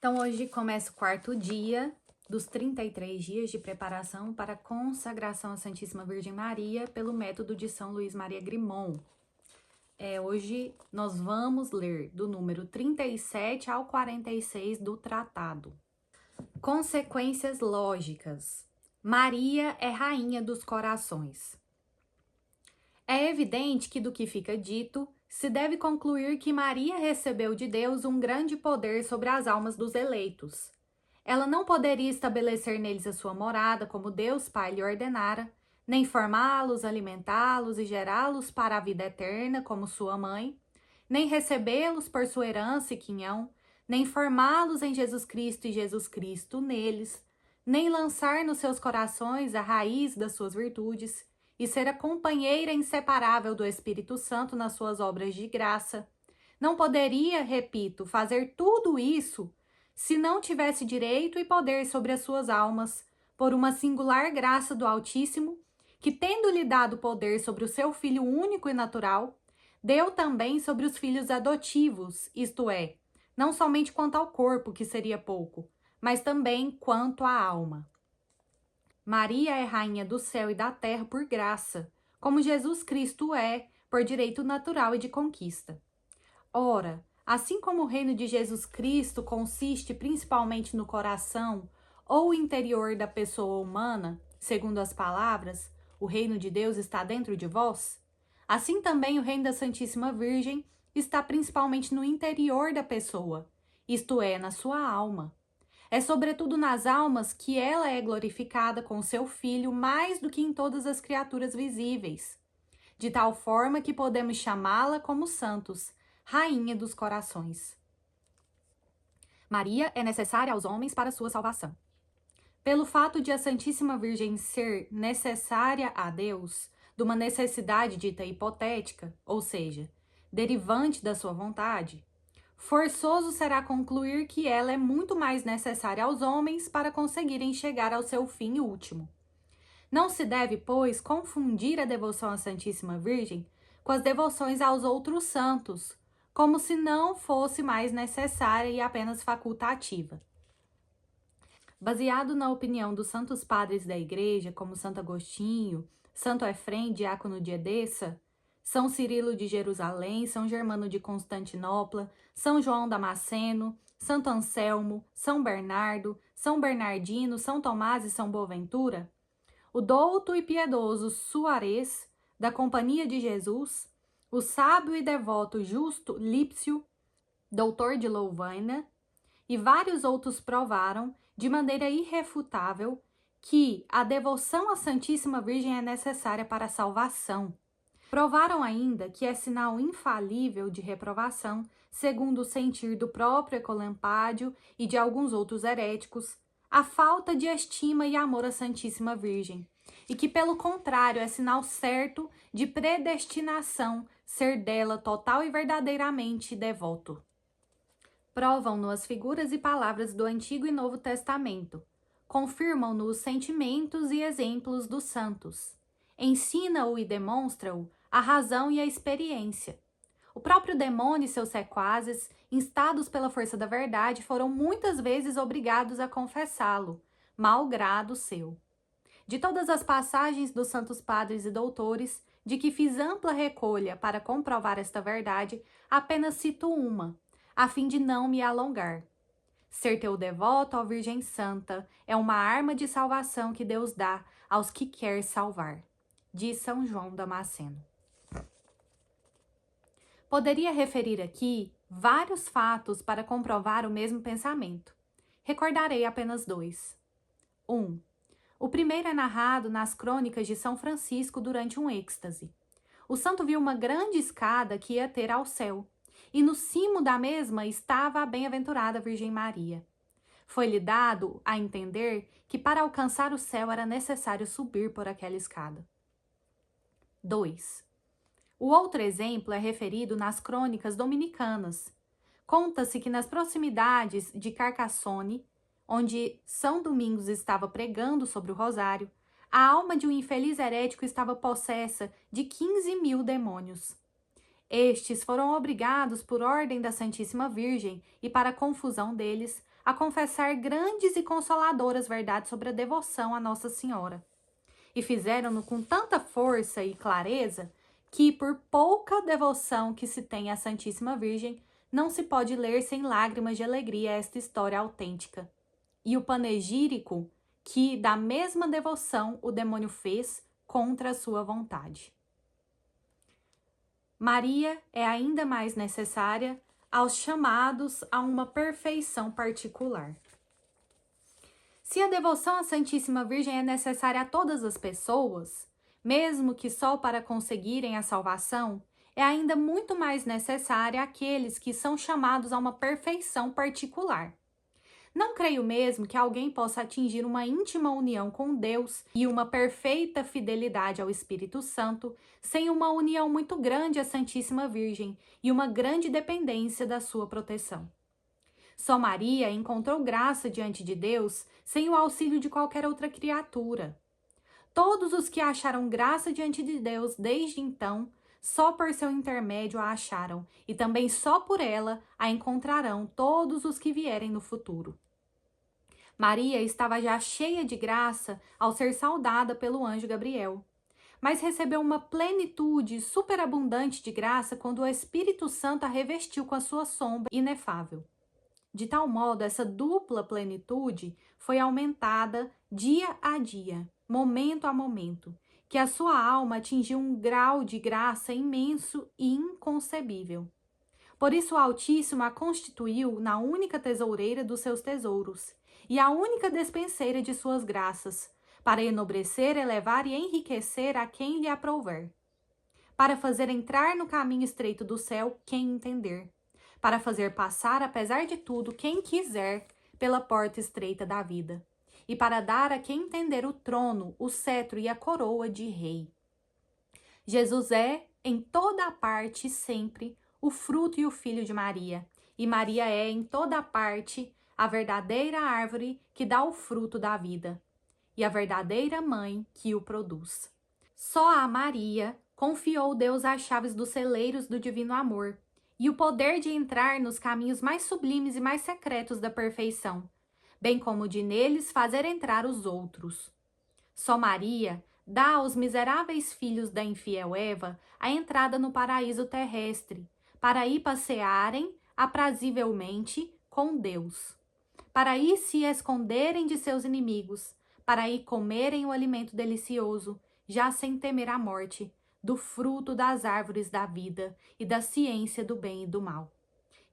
Então, hoje começa o quarto dia dos 33 dias de preparação para a consagração à Santíssima Virgem Maria pelo método de São Luís Maria Grimont. Hoje nós vamos ler do número 37 ao 46 do tratado. Consequências lógicas. Maria é rainha dos corações. É evidente que do que fica dito, se deve concluir que Maria recebeu de Deus um grande poder sobre as almas dos eleitos. Ela não poderia estabelecer neles a sua morada, como Deus Pai lhe ordenara, nem formá-los, alimentá-los e gerá-los para a vida eterna, como sua mãe, nem recebê-los por sua herança e quinhão, nem formá-los em Jesus Cristo e Jesus Cristo neles, nem lançar nos seus corações a raiz das suas virtudes, e ser a companheira inseparável do Espírito Santo nas suas obras de graça. Não poderia, repito, fazer tudo isso se não tivesse direito e poder sobre as suas almas, por uma singular graça do Altíssimo, que, tendo-lhe dado poder sobre o seu Filho único e natural, deu também sobre os filhos adotivos, isto é, não somente quanto ao corpo, que seria pouco, mas também quanto à alma. Maria é rainha do céu e da terra por graça, como Jesus Cristo é, por direito natural e de conquista. Ora, assim como o reino de Jesus Cristo consiste principalmente no coração ou interior da pessoa humana, segundo as palavras, o reino de Deus está dentro de vós, assim também o reino da Santíssima Virgem está principalmente no interior da pessoa, isto é, na sua alma. É sobretudo nas almas que ela é glorificada com seu Filho mais do que em todas as criaturas visíveis, de tal forma que podemos chamá-la como santos, rainha dos corações. Maria é necessária aos homens para sua salvação. Pelo fato de a Santíssima Virgem ser necessária a Deus, de uma necessidade dita hipotética, ou seja, derivante da sua vontade, forçoso será concluir que ela é muito mais necessária aos homens para conseguirem chegar ao seu fim último. Não se deve, pois, confundir a devoção à Santíssima Virgem com as devoções aos outros santos, como se não fosse mais necessária e apenas facultativa. Baseado na opinião dos santos padres da Igreja, como Santo Agostinho, Santo Efrem, diácono de Edessa, São Cirilo de Jerusalém, São Germano de Constantinopla, São João Damasceno, Santo Anselmo, São Bernardo, São Bernardino, São Tomás e São Boaventura, o douto e piedoso Suarez, da Companhia de Jesus, o sábio e devoto Justo Lípcio, doutor de Louvaina, e vários outros provaram, de maneira irrefutável, que a devoção à Santíssima Virgem é necessária para a salvação. Provaram ainda que é sinal infalível de reprovação, segundo o sentir do próprio Ecolampádio e de alguns outros heréticos, a falta de estima e amor à Santíssima Virgem, e que, pelo contrário, é sinal certo de predestinação ser dela total e verdadeiramente devoto. Provam-no as figuras e palavras do Antigo e Novo Testamento, confirmam-no os sentimentos e exemplos dos santos, ensina-o e demonstra-o a razão e a experiência. O próprio demônio e seus sequazes, instados pela força da verdade, foram muitas vezes obrigados a confessá-lo, malgrado seu. De todas as passagens dos santos padres e doutores, de que fiz ampla recolha para comprovar esta verdade, apenas cito uma, a fim de não me alongar. Ser teu devoto, ó Virgem Santa, é uma arma de salvação que Deus dá aos que quer salvar. Diz São João Damasceno. Poderia referir aqui vários fatos para comprovar o mesmo pensamento. Recordarei apenas 2. 1. O primeiro é narrado nas crônicas de São Francisco durante um êxtase. O santo viu uma grande escada que ia ter ao céu, e no cimo da mesma estava a bem-aventurada Virgem Maria. Foi-lhe dado a entender que para alcançar o céu era necessário subir por aquela escada. 2. O outro exemplo é referido nas crônicas dominicanas. Conta-se que nas proximidades de Carcassone, onde São Domingos estava pregando sobre o rosário, a alma de um infeliz herético estava possessa de 15.000 demônios. Estes foram obrigados, por ordem da Santíssima Virgem e para a confusão deles, a confessar grandes e consoladoras verdades sobre a devoção a Nossa Senhora. E fizeram-no com tanta força e clareza que, por pouca devoção que se tem à Santíssima Virgem, não se pode ler sem lágrimas de alegria esta história autêntica. E o panegírico que, da mesma devoção, o demônio fez contra a sua vontade. Maria é ainda mais necessária aos chamados a uma perfeição particular. Se a devoção à Santíssima Virgem é necessária a todas as pessoas, mesmo que só para conseguirem a salvação, é ainda muito mais necessária àqueles que são chamados a uma perfeição particular. Não creio mesmo que alguém possa atingir uma íntima união com Deus e uma perfeita fidelidade ao Espírito Santo sem uma união muito grande à Santíssima Virgem e uma grande dependência da sua proteção. Só Maria encontrou graça diante de Deus sem o auxílio de qualquer outra criatura. Todos os que acharam graça diante de Deus desde então, só por seu intermédio a acharam, e também só por ela a encontrarão todos os que vierem no futuro. Maria estava já cheia de graça ao ser saudada pelo anjo Gabriel, mas recebeu uma plenitude superabundante de graça quando o Espírito Santo a revestiu com a sua sombra inefável. De tal modo, essa dupla plenitude foi aumentada dia a dia, momento a momento, que a sua alma atingiu um grau de graça imenso e inconcebível. Por isso o Altíssimo a constituiu na única tesoureira dos seus tesouros e a única despenseira de suas graças, para enobrecer, elevar e enriquecer a quem lhe aprouver, para fazer entrar no caminho estreito do céu quem entender, para fazer passar, apesar de tudo, quem quiser pela porta estreita da vida, e para dar a quem entender o trono, o cetro e a coroa de rei. Jesus é, em toda a parte, sempre, o fruto e o filho de Maria, e Maria é, em toda a parte, a verdadeira árvore que dá o fruto da vida, e a verdadeira mãe que o produz. Só a Maria confiou Deus as chaves dos celeiros do divino amor, e o poder de entrar nos caminhos mais sublimes e mais secretos da perfeição, bem como de neles fazer entrar os outros. Só Maria dá aos miseráveis filhos da infiel Eva a entrada no paraíso terrestre, para aí passearem aprazivelmente com Deus, para aí se esconderem de seus inimigos, para aí comerem o alimento delicioso, já sem temer a morte, do fruto das árvores da vida e da ciência do bem e do mal,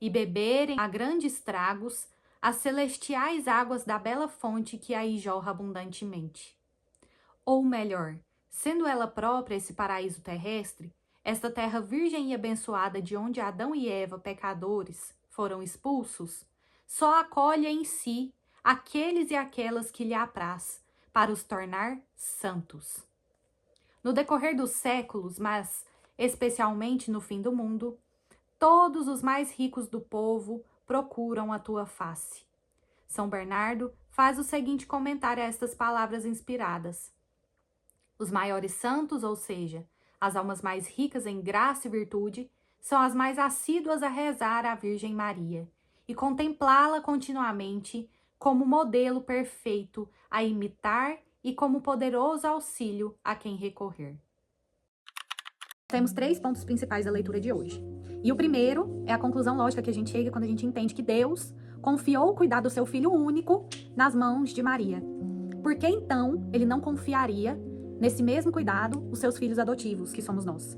e beberem a grandes tragos as celestiais águas da bela fonte que aí jorra abundantemente. Ou melhor, sendo ela própria esse paraíso terrestre, esta terra virgem e abençoada de onde Adão e Eva, pecadores, foram expulsos, só acolhe em si aqueles e aquelas que lhe apraz, para os tornar santos. No decorrer dos séculos, mas especialmente no fim do mundo, todos os mais ricos do povo procuram a tua face. São Bernardo faz o seguinte comentário a estas palavras inspiradas. Os maiores santos, ou seja, as almas mais ricas em graça e virtude, são as mais assíduas a rezar à Virgem Maria e contemplá-la continuamente como modelo perfeito a imitar e como poderoso auxílio a quem recorrer. Temos 3 pontos principais da leitura de hoje. E o primeiro é a conclusão lógica que a gente chega quando a gente entende que Deus confiou o cuidado do seu Filho único nas mãos de Maria. Por que então ele não confiaria nesse mesmo cuidado os seus filhos adotivos, que somos nós?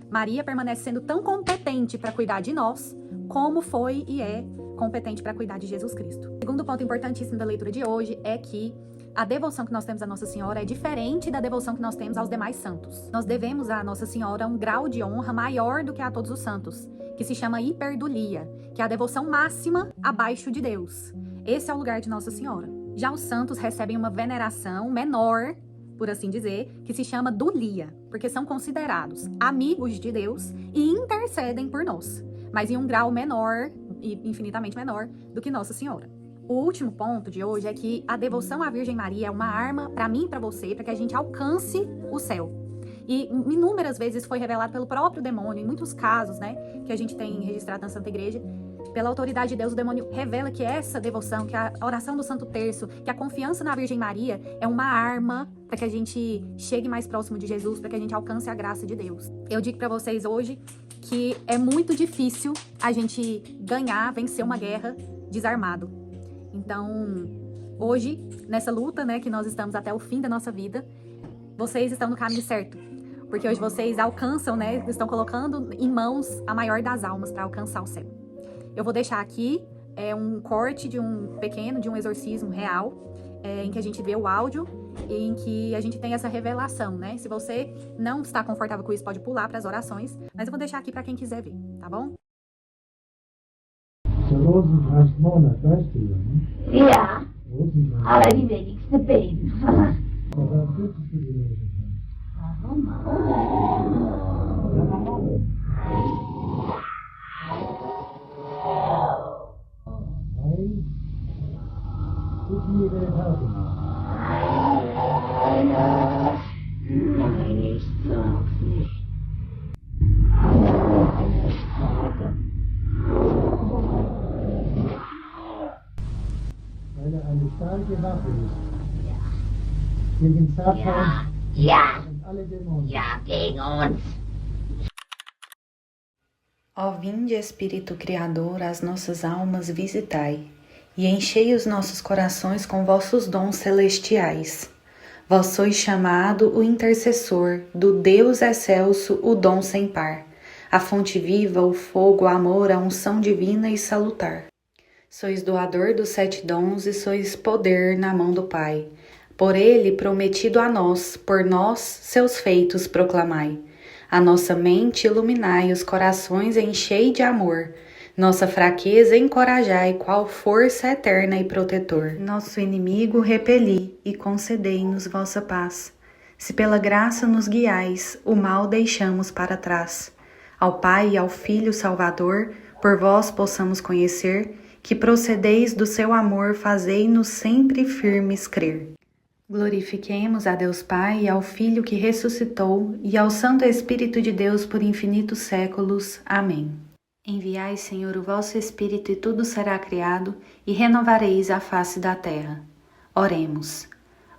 Maria permanece sendo tão competente para cuidar de nós, como foi e é competente para cuidar de Jesus Cristo. O segundo ponto importantíssimo da leitura de hoje é que a devoção que nós temos a Nossa Senhora é diferente da devoção que nós temos aos demais santos. Nós devemos a Nossa Senhora um grau de honra maior do que a todos os santos, que se chama hiperdulia, que é a devoção máxima abaixo de Deus. Esse é o lugar de Nossa Senhora. Já os santos recebem uma veneração menor, por assim dizer, que se chama dulia, porque são considerados amigos de Deus e intercedem por nós, mas em um grau menor e infinitamente menor do que Nossa Senhora. O último ponto de hoje é que a devoção à Virgem Maria é uma arma para mim e para você, para que a gente alcance o céu. E inúmeras vezes foi revelado pelo próprio demônio, em muitos casos, né, que a gente tem registrado na Santa Igreja. Pela autoridade de Deus, o demônio revela que essa devoção, que a oração do Santo Terço, que a confiança na Virgem Maria é uma arma para que a gente chegue mais próximo de Jesus, para que a gente alcance a graça de Deus. Eu digo para vocês hoje que é muito difícil a gente vencer uma guerra desarmado. Então, hoje, nessa luta, né, que nós estamos até o fim da nossa vida, vocês estão no caminho certo. Porque hoje vocês alcançam, né, estão colocando em mãos a maior das almas para alcançar o céu. Eu vou deixar aqui um corte de um exorcismo real, em que a gente vê o áudio e em que a gente tem essa revelação, né? Se você não está confortável com isso, pode pular para as orações, mas eu vou deixar aqui para quem quiser ver, tá bom? Rosenkranzmonat, weißt du ja, ne? Ja, Rosenkranz. aber die wenigsten beten. Warum betest du die Rosenkranz? Weil ich mir den habe. Nein, ich sag's nicht. Weil er eine starke Waffe ist. Gegen Satan Ja, und alle Dämonen. ja, gegen uns. Ó vinde, Espírito Criador, as nossas almas visitai, e enchei os nossos corações com vossos dons celestiais. Vós sois chamado o intercessor, do Deus excelso, o dom sem par, a fonte viva, o fogo, o amor, a unção divina e salutar. Sois doador dos 7 dons e sois poder na mão do Pai. Por ele prometido a nós, por nós seus feitos proclamai. A nossa mente iluminai, os corações enchei de amor. Nossa fraqueza encorajai, qual força eterna e protetor. Nosso inimigo repeli e concedei-nos vossa paz. Se pela graça nos guiais, o mal deixamos para trás. Ao Pai e ao Filho Salvador, por vós possamos conhecer, que procedeis do seu amor, fazei-nos sempre firmes crer. Glorifiquemos a Deus Pai e ao Filho que ressuscitou e ao Santo Espírito de Deus por infinitos séculos. Amém. Enviai, Senhor, o vosso Espírito e tudo será criado e renovareis a face da terra. Oremos.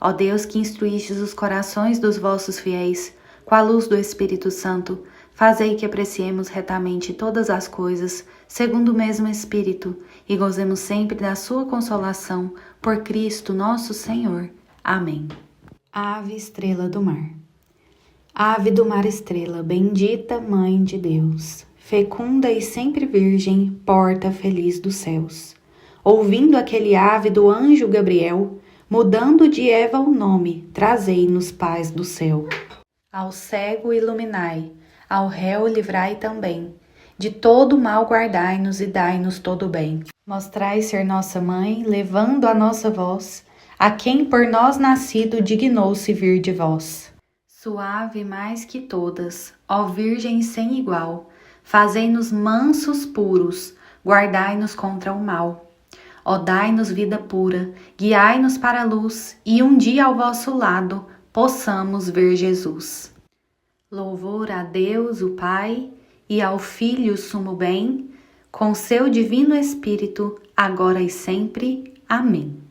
Ó Deus que instruístes os corações dos vossos fiéis, com a luz do Espírito Santo, fazei que apreciemos retamente todas as coisas, segundo o mesmo Espírito, e gozemos sempre da sua consolação, por Cristo nosso Senhor. Amém. Ave estrela do mar. Ave do mar estrela, bendita Mãe de Deus, fecunda e sempre virgem, porta feliz dos céus. Ouvindo aquele ave do anjo Gabriel, mudando de Eva o nome, trazei-nos paz do céu. Ao cego iluminai, ao réu livrai também, de todo mal guardai-nos e dai-nos todo o bem. Mostrai ser nossa mãe, levando a nossa voz, a quem por nós nascido dignou-se vir de vós. Suave mais que todas, ó Virgem sem igual, fazei-nos mansos puros, guardai-nos contra o mal. Ó dai-nos vida pura, guiai-nos para a luz, e um dia ao vosso lado possamos ver Jesus. Louvor a Deus, o Pai, e ao Filho sumo bem, com seu divino Espírito, agora e sempre. Amém.